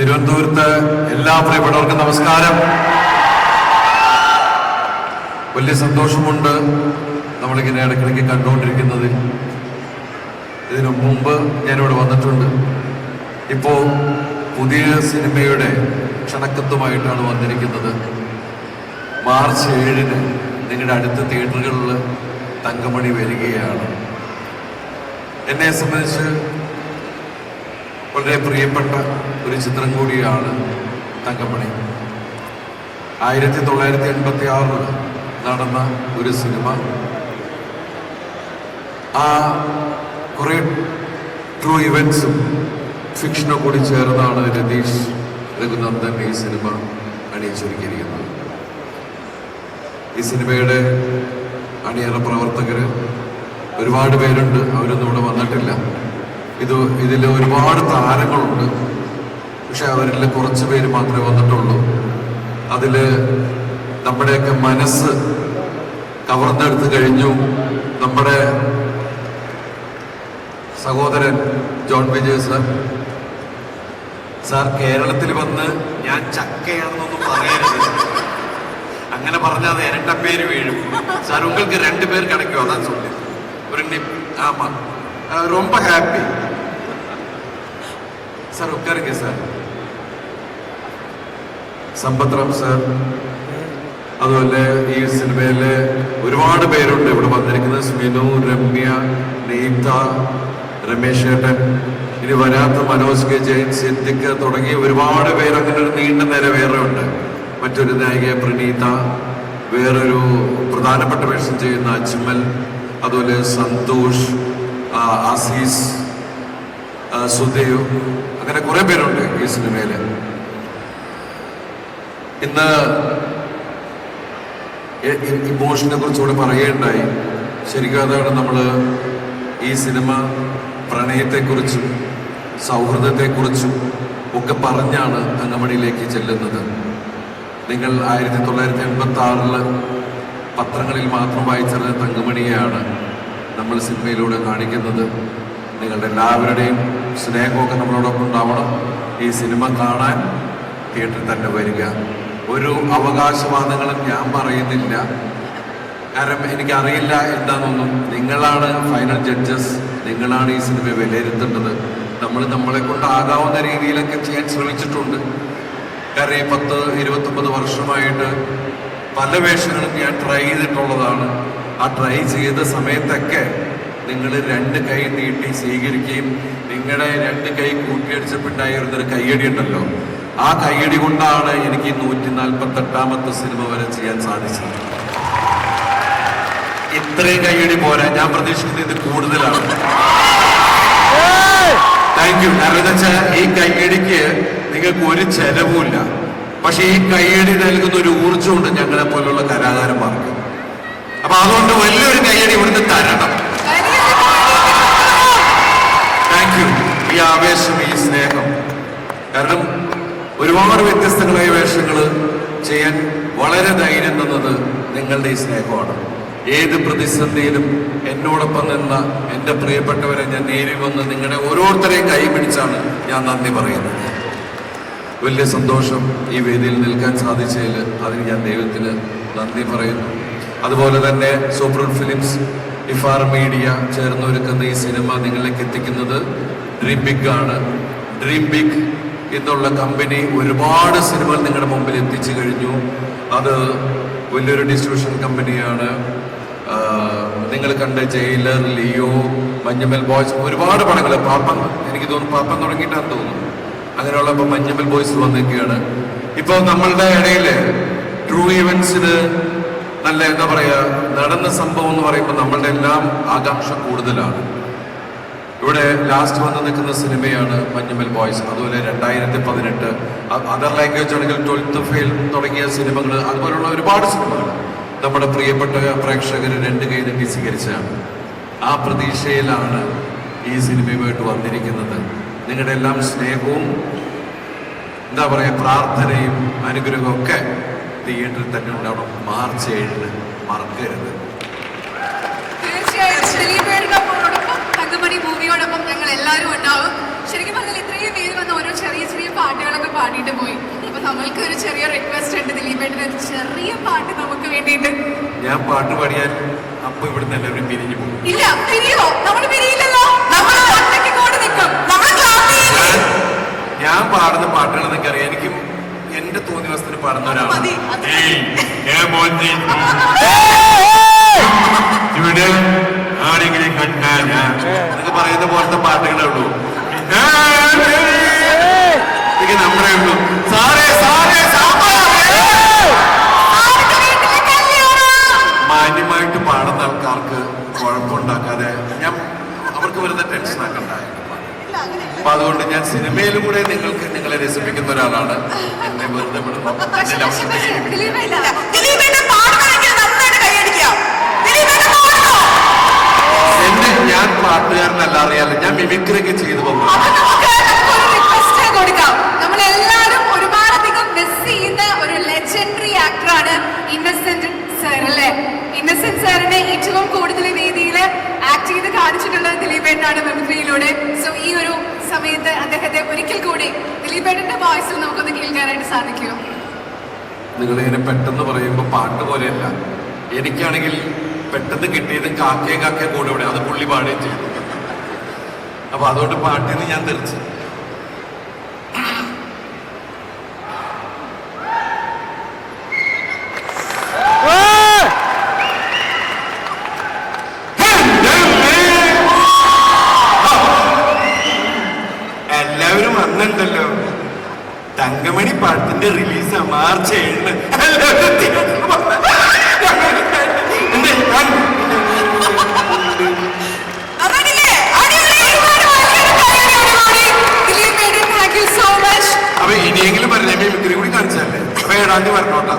തിരുവനന്തപുരത്ത് എല്ലാ പ്രിയപ്പെട്ടവർക്കും നമസ്കാരം. വലിയ സന്തോഷമുണ്ട് നമ്മളിങ്ങനെ ഇടയ്ക്കിടയ്ക്ക് കണ്ടുകൊണ്ടിരിക്കുന്നതിൽ. ഇതിനു മുമ്പ് ഞാനിവിടെ വന്നിട്ടുണ്ട്. ഇപ്പോൾ പുതിയ സിനിമയുടെ ക്ഷണക്കത്തുമായിട്ടാണ് വന്നിരിക്കുന്നത്. മാർച്ച് 7-ന് നിങ്ങളുടെ അടുത്ത തിയേറ്ററുകളിൽ തങ്കമണി വരികയാണ്. എന്നെ സംബന്ധിച്ച് വളരെ പ്രിയപ്പെട്ട ഒരു ചിത്രം കൂടിയാണ് തങ്കമണി. 1986 നടന്ന ഒരു സിനിമ. ആ കുറേ ട്രൂ ഇവൻസും ഫിക്ഷനും കൂടി ചേർന്നാണ് രതീഷ് രഘുനന്ദൻ ഈ സിനിമ അണിയിച്ചൊരുക്കിയിരിക്കുന്നത്. ഈ സിനിമയുടെ അണിയറ പ്രവർത്തകർ ഒരുപാട് പേരുണ്ട്. അവരൊന്നും ഇവിടെ വന്നിട്ടില്ല. ഇതിൽ ഒരുപാട് താരങ്ങളുണ്ട്. പക്ഷെ അവരിൽ കുറച്ച് പേര് മാത്രമേ വന്നിട്ടുള്ളൂ. അതിൽ നമ്മുടെയൊക്കെ മനസ്സ് കവർന്നെടുത്ത് കഴിഞ്ഞു നമ്മുടെ സഹോദരൻ ജോൺ വിജയ് സാർ കേരളത്തിൽ വന്ന് ഞാൻ ചക്കയാണെന്നൊന്നും പറയരുത്. അങ്ങനെ പറഞ്ഞാൽ അത് ഇരട്ട പേര് വീഴും. സാർ உங்களுக்கு 2 பேர் கிடைக்கும். அதான் சொல்லி ஒரு ஆமா ரொம்ப ഹാപ്പി. Sir ഉക്കാരുங்க sir. സമ്പത് റാം സാർ, അതുപോലെ ഈ സിനിമയിലെ ഒരുപാട് പേരുണ്ട് ഇവിടെ വന്നിരിക്കുന്നത്. സ്മിനു, രമ്യ, നീത, രമേശ് ഏട്ടൻ, ഇനി വരാത്ത മനോജ് കെ ജയൻ, സിദ്ദിഖ് തുടങ്ങിയ ഒരുപാട് പേര്. അങ്ങനെ ഒരു നീണ്ട നിര വേറെ ഉണ്ട്. മറ്റൊരു നായിക പ്രണീത, വേറൊരു പ്രധാനപ്പെട്ട വേഷം ചെയ്യുന്ന അജ്മൽ, അതുപോലെ സന്തോഷ്, ആസീസ്, സുദേവ്, അങ്ങനെ കുറെ പേരുണ്ട് ഈ സിനിമയില്. ഇന്ന് ഇമോഷനെ കുറിച്ചുകൂടെ പറയുകയുണ്ടായി. ശരിക്കും അതാണ് നമ്മൾ ഈ സിനിമ പ്രണയത്തെക്കുറിച്ചും സൗഹൃദത്തെക്കുറിച്ചും ഒക്കെ പറഞ്ഞാണ് തങ്കമണിയിലേക്ക് ചെല്ലുന്നത്. നിങ്ങൾ 1986 പത്രങ്ങളിൽ മാത്രം വായിച്ചറിഞ്ഞ തങ്കമണിയെയാണ് നമ്മൾ സിനിമയിലൂടെ കാണിക്കുന്നത്. നിങ്ങളുടെ എല്ലാവരുടെയും സ്നേഹമൊക്കെ നമ്മളോടൊപ്പം ഉണ്ടാവണം. ഈ സിനിമ കാണാൻ തിയേറ്ററിൽ തന്നെ വരിക. ഒരു അവകാശവാദങ്ങളും ഞാൻ പറയുന്നില്ല, കാരണം എനിക്കറിയില്ല എന്താണെന്നൊന്നും. നിങ്ങളാണ് ഫൈനൽ ജഡ്ജസ്. നിങ്ങളാണ് ഈ സിനിമ വിലയിരുത്തേണ്ടത്. നമ്മൾ നമ്മളെ കൊണ്ടാകാവുന്ന രീതിയിലൊക്കെ ചെയ്യാൻ ശ്രമിച്ചിട്ടുണ്ട്. കാരണം ഈ 10-29 വർഷമായിട്ട് പല വേഷങ്ങളും ഞാൻ ട്രൈ ചെയ്തിട്ടുള്ളതാണ്. ആ ട്രൈ ചെയ്ത സമയത്തൊക്കെ നിങ്ങൾ 2 കൈ നീട്ടി സ്വീകരിക്കുകയും നിങ്ങളുടെ 2 കൈ കൂട്ടിയടിച്ചപ്പോണ്ടായിരുന്നൊരു കയ്യടി ഉണ്ടല്ലോ, ആ കയ്യടി കൊണ്ടാണ് എനിക്ക് 148ാമത്തെ സിനിമ വരെ ചെയ്യാൻ സാധിച്ചത്. ഇത്രയും കയ്യടി പോരാ, ഞാൻ പ്രതീക്ഷിക്കുന്നത് ഇത് കൂടുതലാണ്. Thank you. കാരണം എന്താ വെച്ചാൽ ഈ കയ്യടിക്ക് നിങ്ങൾക്ക് ഒരു ചെലവുമില്ല. പക്ഷെ ഈ കയ്യടി നൽകുന്ന ഒരു ഊർജ്ജമുണ്ട് ഞങ്ങളെ പോലുള്ള കലാകാരന്മാർക്ക്. അപ്പൊ അതുകൊണ്ട് വലിയൊരു കയ്യടി ഇവിടുന്ന് തരണം. Thank you. ഈ ആവേശം, ഈ സ്നേഹം, കാരണം ഒരുപാട് വ്യത്യസ്തങ്ങളായ വേഷങ്ങൾ ചെയ്യാൻ വളരെ ധൈര്യം തന്നത് നിങ്ങളുടെ ഈ സ്നേഹമാണ്. ഏത് പ്രതിസന്ധിയിലും എന്നോടൊപ്പം നിന്ന എൻ്റെ പ്രിയപ്പെട്ടവരെ ഞാൻ നേരിൽ വന്ന് നിങ്ങളുടെ ഓരോരുത്തരെയും കൈ പിടിച്ചാണ് ഞാൻ നന്ദി പറയുന്നത്. വലിയ സന്തോഷം ഈ വേദിയിൽ നിൽക്കാൻ സാധിച്ചതിൽ. അതിന് ഞാൻ ദൈവത്തിന് നന്ദി പറയുന്നു. അതുപോലെ തന്നെ സൂപ്പർ ഫിലിംസ്, ഇഫാർ മീഡിയ ചേർന്നൊരുക്കുന്ന ഈ സിനിമ നിങ്ങളിലേക്ക് എത്തിക്കുന്നത് ഡ്രീം ബിഗ് ആണ്. ഡ്രീം ബിഗ് എന്നുള്ള കമ്പനി ഒരുപാട് സിനിമകൾ നിങ്ങളുടെ മുമ്പിൽ എത്തിച്ചു കഴിഞ്ഞു. അത് വലിയൊരു ഡിസ്ട്രിബ്യൂഷൻ കമ്പനിയാണ്. നിങ്ങൾ കണ്ട ജയിലർ, ലിയോ, മഞ്ഞുമൽ ബോയ്സ്, ഒരുപാട് പടങ്ങൾ, പാപ്പൻ, എനിക്ക് തോന്നുന്നു പാപ്പൻ തുടങ്ങിയിട്ടാന്ന് തോന്നുന്നു. അങ്ങനെയുള്ള ഇപ്പൊ മഞ്ഞുമൽ ബോയ്സ് വന്നിരിക്കുകയാണ്. ഇപ്പൊ നമ്മളുടെ ഇടയിൽ ട്രൂ ഇവന്റ്സിന് നല്ല എന്താ പറയാ നടന്ന സംഭവം എന്ന് പറയുമ്പോൾ നമ്മളുടെ എല്ലാം ആകാംക്ഷ കൂടുതലാണ്. ഇവിടെ ലാസ്റ്റ് വന്ന് നിൽക്കുന്ന സിനിമയാണ് മഞ്ഞുമൽ ബോയ്സ്. അതുപോലെ 2018 അതർ ലാംഗ്വേജ് ആണെങ്കിൽ 12th ഫെയിൽ തുടങ്ങിയ സിനിമകൾ, അതുപോലുള്ള ഒരുപാട് സിനിമകൾ നമ്മുടെ പ്രിയപ്പെട്ട പ്രേക്ഷകർ 2 കൈ നീട്ടി സ്വീകരിച്ചാണ്. ആ പ്രതീക്ഷയിലാണ് ഈ സിനിമയുമായിട്ട് വന്നിരിക്കുന്നത്. നിങ്ങളുടെ എല്ലാം സ്നേഹവും എന്താ പറയുക പ്രാർത്ഥനയും അനുഗ്രഹവും ഒക്കെ തിയേറ്ററിൽ തന്നെ ഉണ്ടാവണം. മാർച്ച് 7-ന് മറക്കരുത്. തങ്കമണി മൂവിയോടൊപ്പം ഞങ്ങൾ എല്ലാവരും ഉണ്ടാവും. ശരിക്കും പറഞ്ഞാൽ ഇത്രയും പേര് വന്ന ഓരോ ചെറിയ ചെറിയ പാട്ടുകളൊക്കെ ദിലീപേട്ടന് ഒരു ചെറിയ പാട്ട് നമുക്ക് വേണ്ടിയിട്ട്. ഞാൻ പാട്ട് പാടിയാൽ അപ്പൊ ഇവിടുന്ന് എല്ലാവരും പിരിഞ്ഞു പോകും. ഇല്ല, പിരിയോ? നമ്മൾ പിരിയില്ലല്ലോ, നമ്മൾ ഒറ്റയ്ക്ക് കൂടെ നിൽക്കും. ഞാൻ പാടുന്ന പാട്ടുകൾ എന്നൊക്കെ അറിയാം. എനിക്കും എന്റെ തോന്നിയ വസ്തുവിന് പാടുന്ന ഒരാളാണ്. ഇവിടെ ആരെങ്കിലും കണ്ടാൽ എന്നൊക്കെ പറയുന്ന പോലത്തെ പാട്ടുകളേ ഉള്ളൂ. എനിക്ക് നമ്മളേ ഉള്ളൂ. സാറേ സാറേ മാന്യമായിട്ട് പാടുന്ന ആൾക്കാർക്ക് കുഴപ്പമുണ്ടാക്കാതെ ഞാൻ അവർക്ക് വെറുതെ ടെൻഷൻ ആക്കണ്ടായി. അപ്പൊ അതുകൊണ്ട് ഞാൻ സിനിമയിലും കൂടെ നിങ്ങളെ രസിപ്പിക്കുന്ന ഒരാളാണ്. എന്നെ വെറുതെ എന്നെ ഞാൻ പാട്ടുകാരനല്ല, അറിയാലോ, ഞാൻ മിമിക്രി ഒക്കെ ചെയ്തു പോകും. നമ്മളെല്ലാരും ഒരുപാടധികം മിസ് ചെയ്യുന്ന ഒരു ലെജൻഡറി ആക്ടറാണ് ഇന്നസെന്റ് സർ, അല്ലേ? ഇന്നസെന്റ് സാറിനെ ഏറ്റവും കൂടുതൽ വേദിയിൽ ആക്ട് ചെയ്ത് കാണിച്ചിട്ടുള്ളത് ദിലീപേട്ടനാണ് മിമിക്രിയിലൂടെ. സോ ഈ ഒരു സമയത്ത് അദ്ദേഹത്തെ ഒരിക്കൽ കൂടി ദിലീപേട്ടന്റെ വോയിസിൽ നമുക്കൊന്ന് കേൾക്കാനായിട്ട് സാധിക്കുമോ? നിങ്ങളിങ്ങനെ പെട്ടെന്ന് പറയുമ്പോൾ പാട്ട് പോലെയല്ല. എനിക്കാണെങ്കിൽ പെട്ടെന്ന് കിട്ടിയത് കാക്കേ കാക്കേ കൂടെ ഇവിടെ, അത് പുള്ളി പാടുകയും ചെയ്തു. അപ്പൊ അതുകൊണ്ട് പാട്ടിൽ നിന്ന് ഞാൻ തെറിച്ചു. എല്ലാവരും വന്നിട്ടുണ്ടല്ലോ. തങ്കമണി പാട്ടിന്റെ റിലീസ് മാർച്ച് 7. അപ്പൊ ഇനിയെങ്കിലും പറഞ്ഞ മിമിക്രി കൂടി കാണിച്ചല്ലേ. അപ്പൊ 7-ാം തീയതി വരണോട്ടാ.